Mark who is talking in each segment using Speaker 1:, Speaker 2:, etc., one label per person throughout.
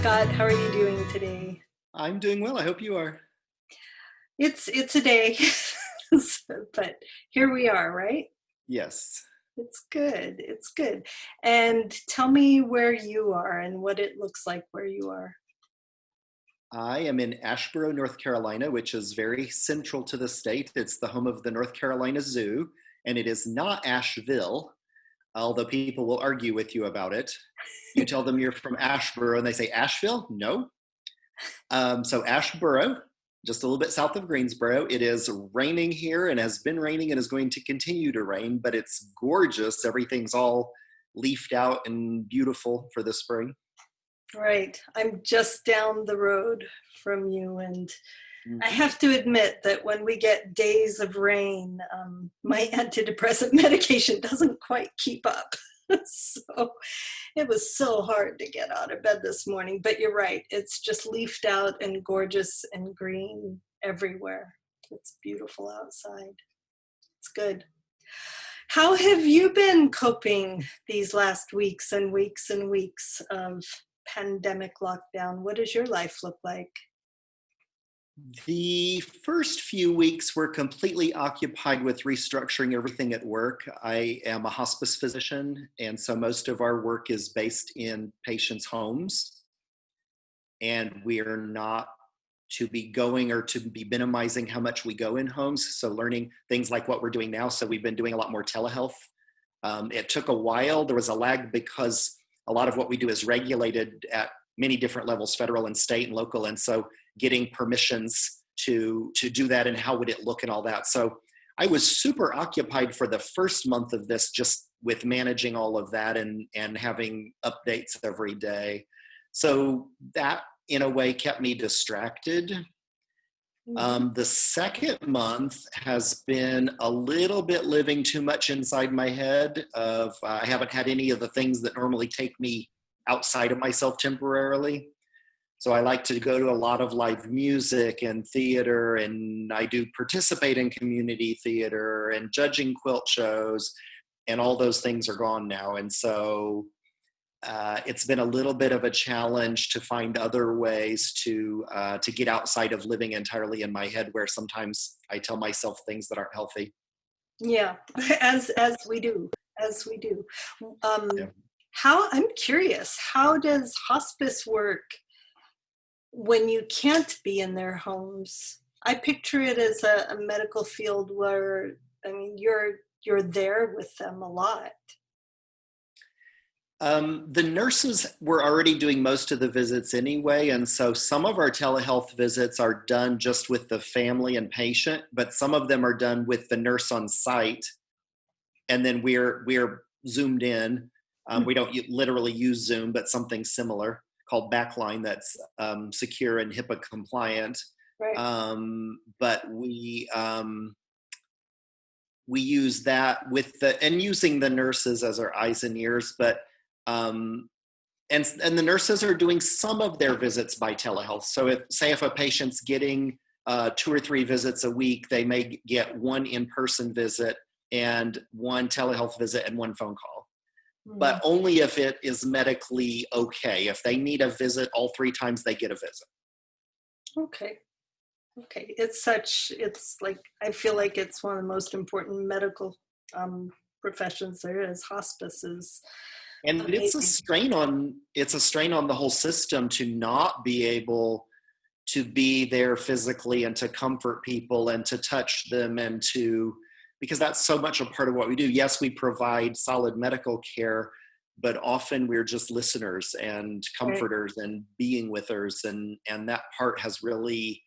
Speaker 1: Scott. How are you doing today?
Speaker 2: I'm doing well. I hope you are.
Speaker 1: It's a day, but here we are, right?
Speaker 2: Yes.
Speaker 1: It's good. It's good. And tell me where you are and what it looks like where you are.
Speaker 2: I am in Asheboro, North Carolina, which is very central to the state. It's the home of the North Carolina Zoo, and it is not Asheville, although people will argue with you about it. You tell them you're from Asheboro, and they say, Asheville? No. So Asheboro, just a little bit south of Greensboro. It is raining here and has been raining and is going to continue to rain, but it's gorgeous. Everything's all leafed out and beautiful for the spring.
Speaker 1: Right. I'm just down the road from you, and
Speaker 2: Mm.
Speaker 1: I have to admit that when we get days of rain, my antidepressant medication doesn't quite keep up. So it was so hard to get out of bed this morning. But you're right. It's just leafed out and gorgeous and green everywhere. It's beautiful outside. It's good. How have you been coping these last weeks and weeks and weeks of pandemic lockdown? What does your life look like?
Speaker 2: The first few weeks were completely occupied with restructuring everything at work. I am a hospice physician, and so most of our work is based in patients' homes. And we are not to be going or to be minimizing how much we go in homes. So learning things like what we're doing now. So we've been doing a lot more telehealth. It took a while. There was a lag because a lot of what we do is regulated at many different levels, federal and state and local. And so getting permissions to do that and how would it look and all that. So I was super occupied for the first month of this, just with managing all of that and having updates every day. So that in a way kept me distracted. The second month has been a little bit living too much inside my head of I haven't had any of the things that normally take me outside of myself temporarily. So I like to go to a lot of live music and theater, and I do participate in community theater and judging quilt shows, and all those things are gone now. And so it's been a little bit of a challenge to find other ways to get outside of living entirely in my head, where sometimes I tell myself things that aren't healthy.
Speaker 1: Yeah, as we do.
Speaker 2: Yeah.
Speaker 1: I'm curious, how does hospice work when you can't be in their homes? I picture it as a medical field where, I mean, you're there with them a lot.
Speaker 2: The nurses were already doing most of the visits anyway, and so some of our telehealth visits are done just with the family and patient, but some of them are done with the nurse on site, and then we're zoomed in. We don't literally use Zoom, but something similar called Backline that's secure and HIPAA compliant.
Speaker 1: Right.
Speaker 2: But we use that with using the nurses as our eyes and ears, but and the nurses are doing some of their visits by telehealth. So if a patient's getting 2 or 3 visits a week, they may get 1 in-person visit and 1 telehealth visit and 1 phone call. But only if it is medically okay. If they need a visit all 3 times, they get a visit.
Speaker 1: Okay. It's like, I feel like it's one of the most important medical professions there is. Hospice is
Speaker 2: and
Speaker 1: amazing.
Speaker 2: It's a strain on the whole system to not be able to be there physically and to comfort people and to touch them and because that's so much a part of what we do. Yes, we provide solid medical care, but often we're just listeners and comforters and being withers, and that part has really.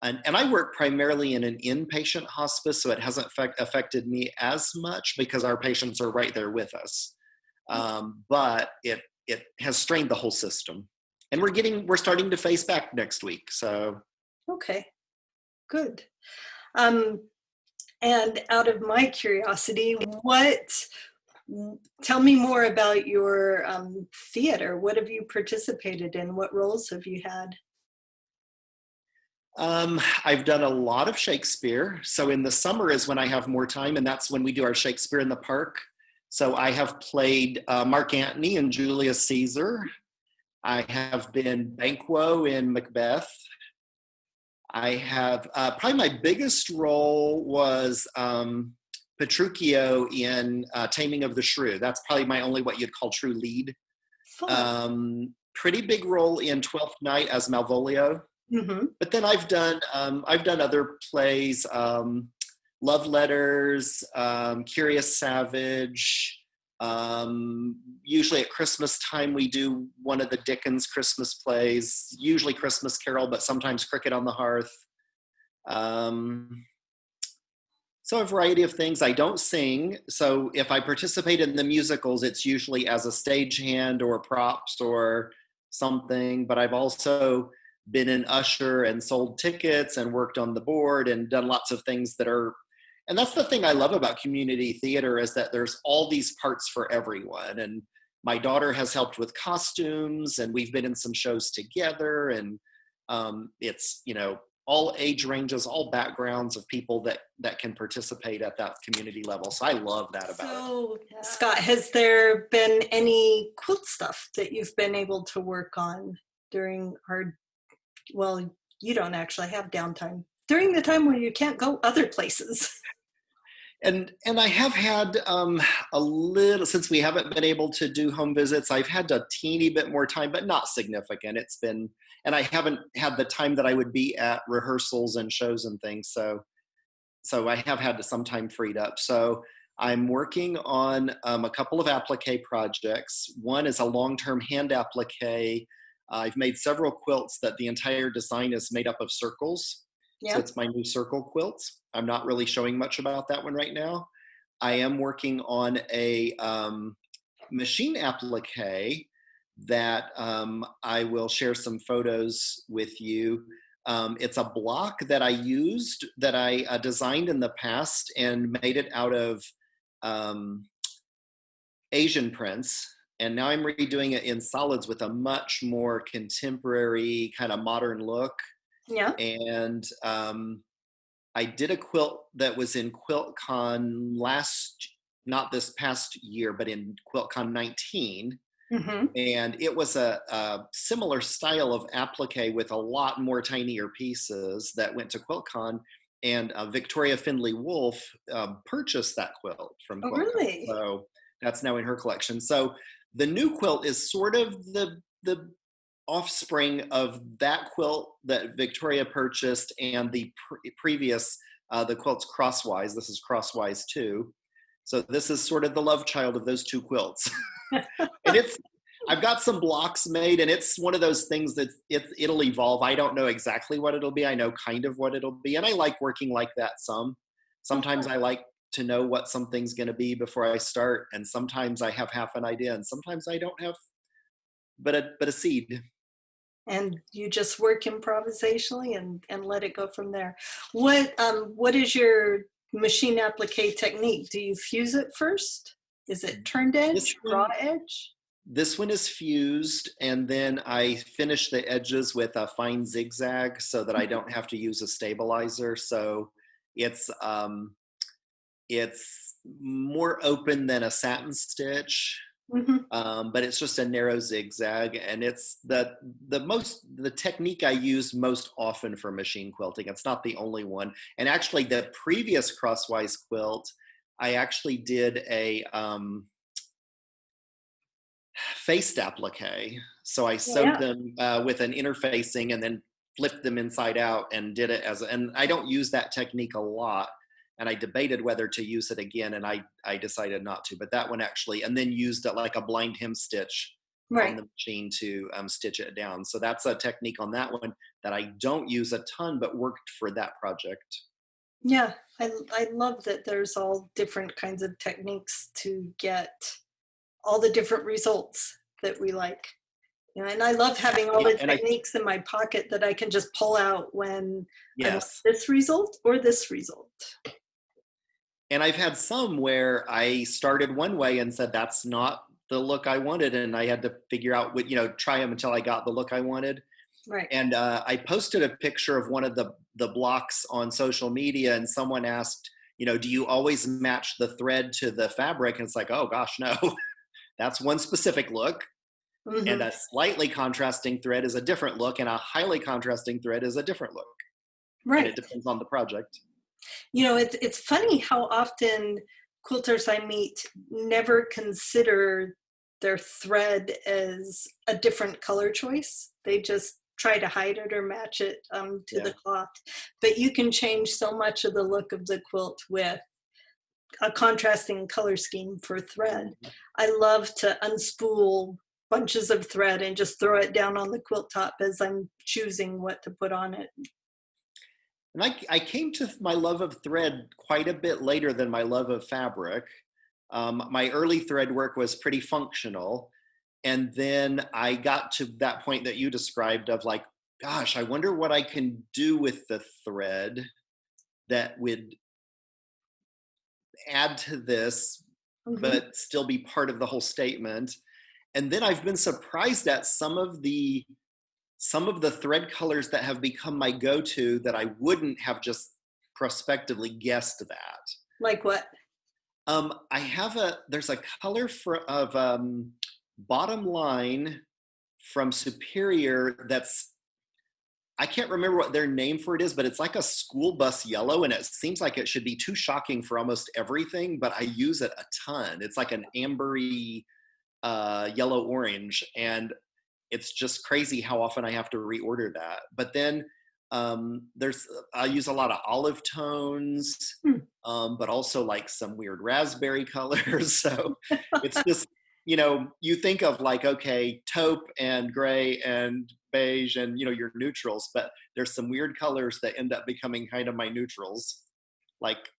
Speaker 2: And I work primarily in an inpatient hospice, so it hasn't affected me as much because our patients are right there with us. But it has strained the whole system, and we're starting to face back next week. So
Speaker 1: okay, good. And out of my curiosity, tell me more about your theater. What have you participated in? What roles have you had?
Speaker 2: I've done a lot of Shakespeare. So in the summer is when I have more time, and that's when we do our Shakespeare in the Park. So I have played Mark Antony and Julius Caesar. I have been Banquo in Macbeth. I have probably my biggest role was Petruchio in Taming of the Shrew. That's probably my only what you'd call true lead.
Speaker 1: Fun.
Speaker 2: Pretty big role in Twelfth Night as Malvolio. But then I've done other plays, Love Letters, Curious Savage. Usually at Christmas time we do one of the Dickens Christmas plays, usually Christmas Carol, but sometimes Cricket on the Hearth. So a variety of things. I don't sing, so if I participate in the musicals, it's usually as a stagehand or props or something, but I've also been an usher and sold tickets and worked on the board and done lots of things that are, and that's the thing I love about community theater, is that there's all these parts for everyone. And my daughter has helped with costumes, and we've been in some shows together, and it's, you know, all age ranges, all backgrounds of people that can participate at that community level. So I love that about it.
Speaker 1: So, Scott, has there been any quilt stuff that you've been able to work on during well, you don't actually have downtime, during the time when you can't go other places?
Speaker 2: And I have had a little, since we haven't been able to do home visits, I've had a teeny bit more time, but not significant. It's been, and I haven't had the time that I would be at rehearsals and shows and things. So I have had some time freed up. So I'm working on a couple of applique projects. One is a long-term hand applique. I've made several quilts that the entire design is made up of circles.
Speaker 1: Yeah.
Speaker 2: So it's my new circle quilt. I'm not really showing much about that one right now. I am working on a machine applique that I will share some photos with you. It's a block that I used, that I designed in the past and made it out of Asian prints. And now I'm redoing it in solids with a much more contemporary kind of modern look.
Speaker 1: Yeah.
Speaker 2: And I did a quilt that was in QuiltCon not this past year, but in QuiltCon 19. And it was a similar style of applique with a lot more tinier pieces that went to QuiltCon. And Victoria Findlay Wolf purchased that quilt from QuiltCon.
Speaker 1: Oh, really?
Speaker 2: So that's now in her collection. So the new quilt is sort of the offspring of that quilt that Victoria purchased and the previous, the quilts Crosswise. This is Crosswise 2. So this is sort of the love child of those two quilts. And I've got some blocks made, and it's one of those things that it'll evolve. I don't know exactly what it'll be. I know kind of what it'll be. And I like working like that sometimes I like to know what something's going to be before I start. And sometimes I have half an idea, and sometimes I don't have but a seed.
Speaker 1: And you just work improvisationally and let it go from there. What is your machine applique technique? Do you fuse it first? Is it turned edge, raw edge?
Speaker 2: This one is fused, and then I finish the edges with a fine zigzag so that I don't have to use a stabilizer. So it's more open than a satin stitch. But it's just a narrow zigzag, and it's the technique I use most often for machine quilting. It's not the only one. And actually the previous Crosswise quilt, I actually did a faced applique. So I sewed them with an interfacing and then flipped them inside out and did it and I don't use that technique a lot. And I debated whether to use it again, and I decided not to. But that one actually, and then used it like a blind hem stitch on the machine to stitch it down. So that's a technique on that one that I don't use a ton, but worked for that project.
Speaker 1: Yeah, I love that there's all different kinds of techniques to get all the different results that we like. You know, and I love having all the techniques in my pocket that I can just pull out when I want this result or this result.
Speaker 2: And I've had some where I started one way and said, that's not the look I wanted. And I had to figure out what, try them until I got the look I wanted.
Speaker 1: Right.
Speaker 2: And I posted a picture of one of the blocks on social media, and someone asked, do you always match the thread to the fabric? And it's like, oh gosh, no, that's one specific look. And
Speaker 1: Hmm.
Speaker 2: a slightly contrasting thread is a different look, and a highly contrasting thread is a different look. And it
Speaker 1: Right.
Speaker 2: depends on the project.
Speaker 1: It's funny how often quilters I meet never consider their thread as a different color choice. They just try to hide it or match it to
Speaker 2: Yeah.
Speaker 1: the cloth. But you can change so much of the look of the quilt with a contrasting color scheme for thread.
Speaker 2: Mhm.
Speaker 1: I love to unspool bunches of thread and just throw it down on the quilt top as I'm choosing what to put on it.
Speaker 2: And I came to my love of thread quite a bit later than my love of fabric. My early thread work was pretty functional. And then I got to that point that you described of like, gosh, I wonder what I can do with the thread that would add to this,
Speaker 1: Mhm.
Speaker 2: but still be part of the whole statement. And then I've been surprised at some of the thread colors that have become my go-to that I wouldn't have just prospectively guessed that.
Speaker 1: Like what?
Speaker 2: There's a color of bottom line from Superior that's, I can't remember what their name for it is, but it's like a school bus yellow, and it seems like it should be too shocking for almost everything, but I use it a ton. It's like an ambery yellow orange, and it's just crazy how often I have to reorder that. But then I use a lot of olive tones,
Speaker 1: Hmm.
Speaker 2: but also like some weird raspberry colors. So it's just, you think of like, okay, taupe and gray and beige and, your neutrals, but there's some weird colors that end up becoming kind of my neutrals. Like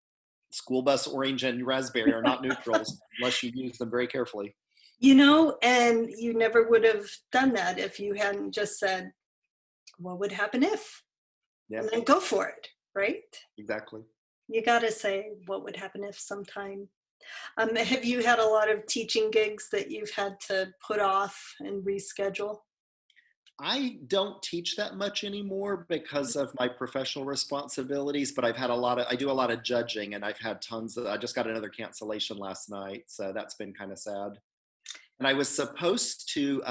Speaker 2: school bus orange and raspberry are not neutrals unless you use them very carefully.
Speaker 1: And you never would have done that if you hadn't just said, what would happen if?
Speaker 2: Yeah,
Speaker 1: And then go for it, right?
Speaker 2: exactly.
Speaker 1: You got to say, what would happen if sometime? Have you had a lot of teaching gigs that you've had to put off and reschedule?
Speaker 2: I don't teach that much anymore because of my professional responsibilities, but I do a lot of judging, and I've had I just got another cancellation last night. So that's been kind of sad. And I was supposed to,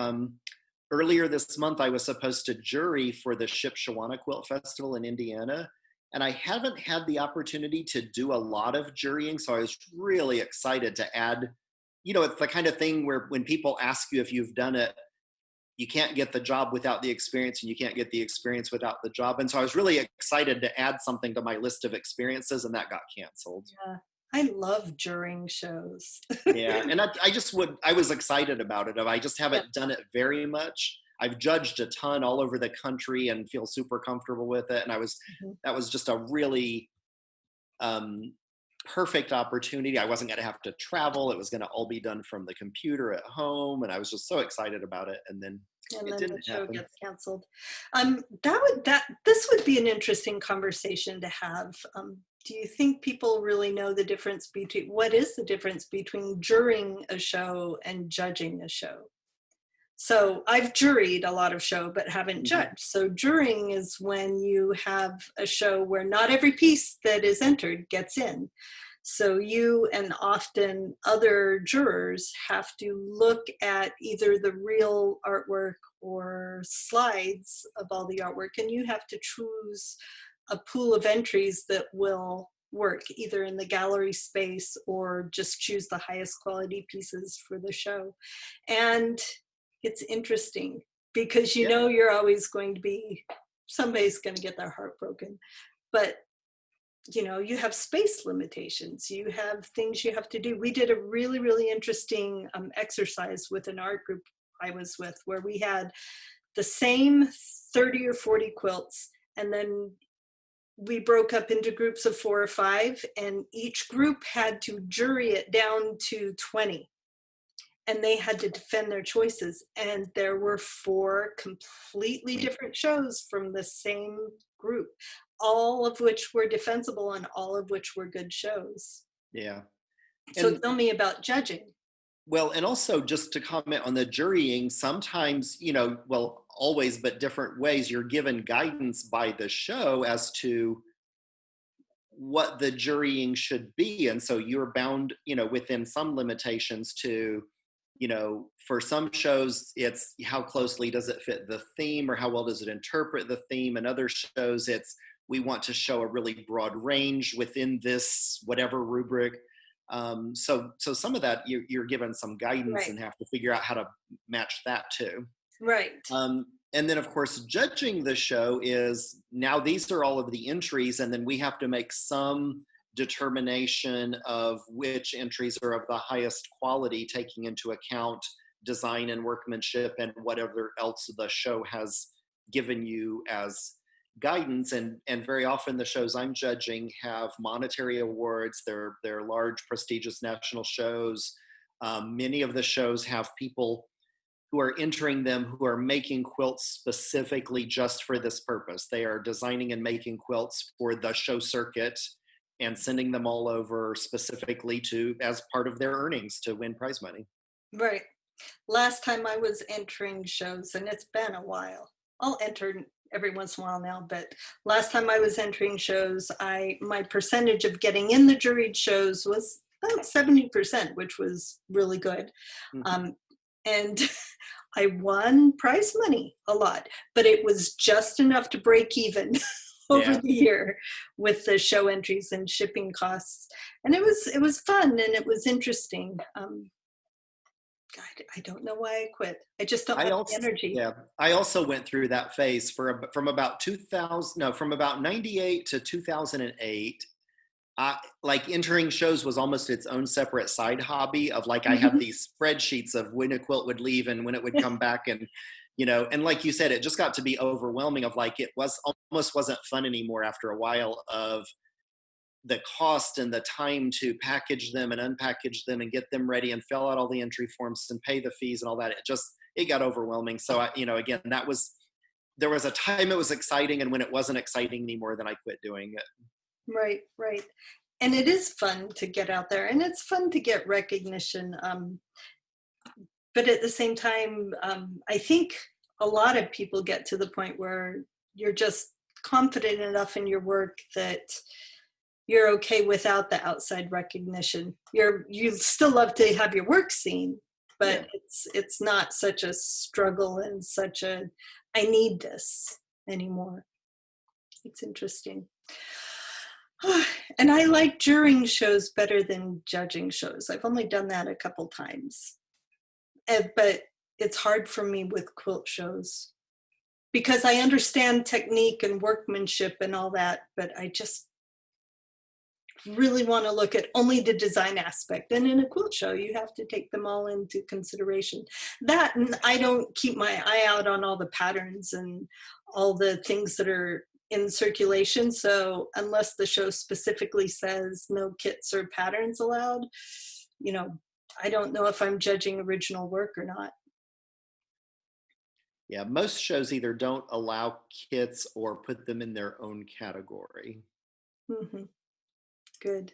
Speaker 2: earlier this month, I was supposed to jury for the Shipshewana Quilt Festival in Indiana. And I haven't had the opportunity to do a lot of jurying. So I was really excited to add, it's the kind of thing where when people ask you if you've done it, you can't get the job without the experience, and you can't get the experience without the job. And so I was really excited to add something to my list of experiences, and that got canceled.
Speaker 1: Yeah, I love juring shows.
Speaker 2: Yeah, and I was excited about it. I just
Speaker 1: Yeah.
Speaker 2: haven't done it very much. I've judged a ton all over the country and feel super comfortable with it. And
Speaker 1: Mhm.
Speaker 2: that was just a really um, perfect opportunity. I wasn't going to have to travel. It was going to all be done from the computer at home. And I was just so excited about it. And then
Speaker 1: And
Speaker 2: it
Speaker 1: then the
Speaker 2: didn't
Speaker 1: show
Speaker 2: happen.
Speaker 1: gets canceled. This would be an interesting conversation to have. Do you think people really know the difference between what is the difference between jurying a show and judging a show? So I've juried a lot of show but haven't
Speaker 2: Mhm.
Speaker 1: judged. So jurying is when you have a show where not every piece that is entered gets in. So you and often other jurors have to look at either the real artwork or slides of all the artwork, and you have to choose a pool of entries that will work either in the gallery space or just choose the highest quality pieces for the show. And it's interesting because
Speaker 2: Yeah.
Speaker 1: you're always going to be, somebody's going to get their heart broken. But you have space limitations, you have things you have to do. We did a really, really interesting exercise with an art group I was with, where we had the same 30 or 40 quilts, and then we broke up into groups of 4 or 5, and each group had to jury it down to 20, and they had to defend their choices. And there were 4 completely different shows from the same group, all of which were defensible and all of which were good shows.
Speaker 2: Yeah.
Speaker 1: So
Speaker 2: And
Speaker 1: tell me about judging.
Speaker 2: well, and also just to comment on the jurying, sometimes, well, always, but different ways, you're given guidance by the show as to what the jurying should be. And so you're bound, within some limitations to For some shows, it's how closely does it fit the theme or how well does it interpret the theme. And other shows, it's we want to show a really broad range within this whatever rubric. So some of that you're given some guidance
Speaker 1: Right.
Speaker 2: and have to figure out how to match that too.
Speaker 1: Right.
Speaker 2: And then, of course, judging the show is now these are all of the entries, and then we have to make some determination of which entries are of the highest quality, taking into account design and workmanship and whatever else the show has given you as guidance. And very often the shows I'm judging have monetary awards. They're large, prestigious national shows. Many of the shows have people who are entering them who are making quilts specifically just for this purpose. They are designing and making quilts for the show circuit and sending them all over specifically to as part of their earnings to win prize money.
Speaker 1: Right. Last time I was entering shows, and it's been a while. I'll enter every once in a while now, but last time I was entering shows, my percentage of getting in the juried shows was about 70%, which was really good.
Speaker 2: Mm-hmm.
Speaker 1: And I won prize money a lot, but it was just enough to break even over
Speaker 2: Yeah.
Speaker 1: the year with the show entries and shipping costs. And it was fun and it was interesting. God, I don't know why I quit. I just don't
Speaker 2: I
Speaker 1: have the
Speaker 2: also,
Speaker 1: energy.
Speaker 2: yeah, I also went through that phase from about 2000, no, from about 98 to 2008. Like entering shows was almost its own separate side hobby of like I had these spreadsheets of when a quilt would leave and when it would come back, and and like you said, it just got to be overwhelming of like it was almost wasn't fun anymore after a while of the cost and the time to package them and unpackage them and get them ready and fill out all the entry forms and pay the fees and all that. It got overwhelming. So again, there was a time it was exciting, and when it wasn't exciting anymore, then I quit doing it.
Speaker 1: Right, right. And it is fun to get out there and it's fun to get recognition. But at the same time, I think a lot of people get to the point where you're just confident enough in your work that you're okay without the outside recognition. You still love to have your work seen, but
Speaker 2: Yeah.
Speaker 1: it's not such a struggle and such a I need this anymore. It's interesting. And I like juring shows better than judging shows. I've only done that a couple times. But it's hard for me with quilt shows because I understand technique and workmanship and all that, but I just really want to look at only the design aspect. And in a quilt show, you have to take them all into consideration. That, and I don't keep my eye out on all the patterns and all the things that are in circulation. So unless the show specifically says no kits or patterns allowed, I don't know if I'm judging original work or not.
Speaker 2: Yeah, most shows either don't allow kits or put them in their own category.
Speaker 1: Mm-hmm. Good,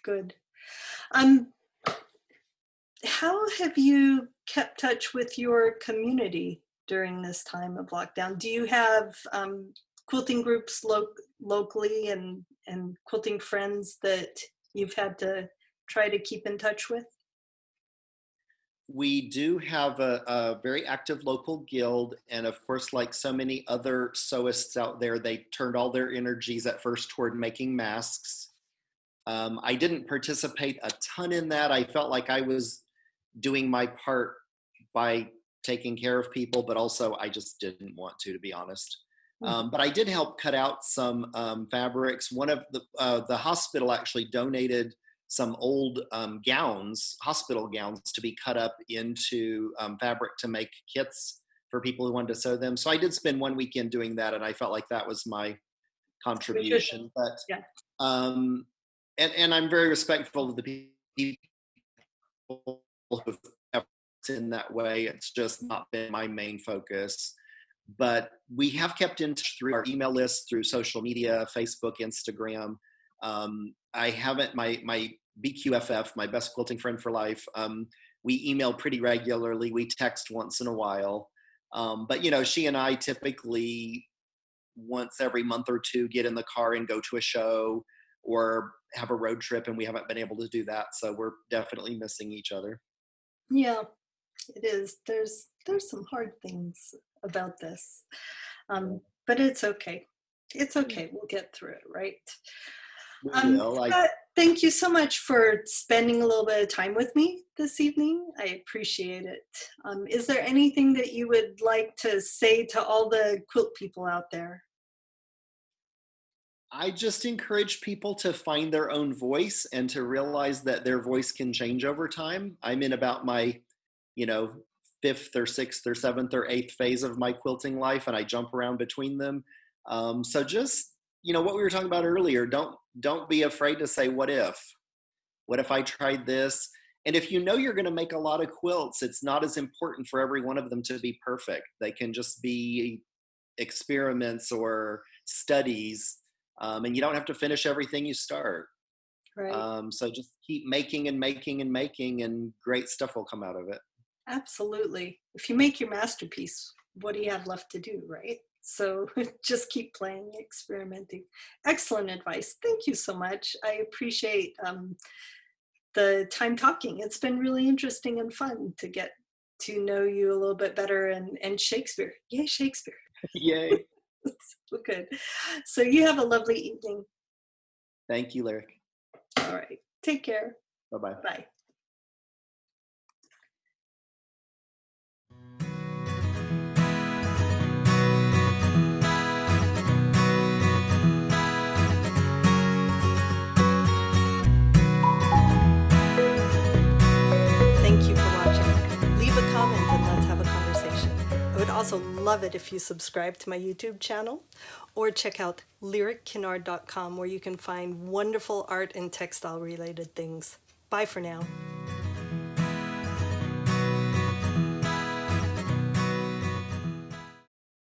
Speaker 1: good. Um, how have you kept touch with your community during this time of lockdown? Do you have quilting groups locally and quilting friends that you've had to try to keep in touch with?
Speaker 2: We do have a very active local guild, and of course, like so many other sewists out there, they turned all their energies at first toward making masks. I didn't participate a ton in that. I felt like I was doing my part by taking care of people, but also I just didn't want to be honest. But I did help cut out some fabrics. One of the hospital actually donated some old hospital gowns, to be cut up into fabric to make kits for people who wanted to sew them. So I did spend one weekend doing that, and I felt like that was my contribution. But
Speaker 1: Yeah.
Speaker 2: and I'm very respectful of the people who've ever in that way. It's just not been my main focus. But we have kept in touch through our email list, through social media, Facebook, Instagram. I haven't, my BQFF, my best quilting friend for life, we email pretty regularly. We text once in a while. But, she and I typically once every month or two get in the car and go to a show or have a road trip, and we haven't been able to do that. So we're definitely missing each other.
Speaker 1: Yeah, it is. There's some hard things about this, but it's okay. It's
Speaker 2: Yeah,
Speaker 1: okay. We'll get through it, right?
Speaker 2: we will. I
Speaker 1: Scott, thank you so much for spending a little bit of time with me this evening. I appreciate it. Is there anything that you would like to say to all the quilt people out there?
Speaker 2: I just encourage people to find their own voice and to realize that their voice can change over time. I'm in about my, you know, fifth or sixth or seventh or eighth phase of my quilting life, and I jump around between them. So just, what we were talking about earlier, don't be afraid to say what if. What if I tried this? And if you know you're going to make a lot of quilts, it's not as important for every one of them to be perfect. They can just be experiments or studies, and you don't have to finish everything you start.
Speaker 1: Right.
Speaker 2: So just keep making and making and making, and great stuff will come out of it.
Speaker 1: Absolutely. If you make your masterpiece, what do you have left to do, right? So just keep playing, experimenting. Excellent advice. Thank you so much. I appreciate the time talking. It's been really interesting and fun to get to know you a little bit better and Shakespeare. Yay, Shakespeare.
Speaker 2: Yay.
Speaker 1: So good. So you have a lovely evening.
Speaker 2: Thank you, Lyric.
Speaker 1: All right. Take care.
Speaker 2: Bye bye.
Speaker 1: Bye. Thank you for watching. Leave a comment and let's have a conversation. I would also love it if you subscribe to my YouTube channel or check out lyrickinard.com where you can find wonderful art and textile related things. Bye for now.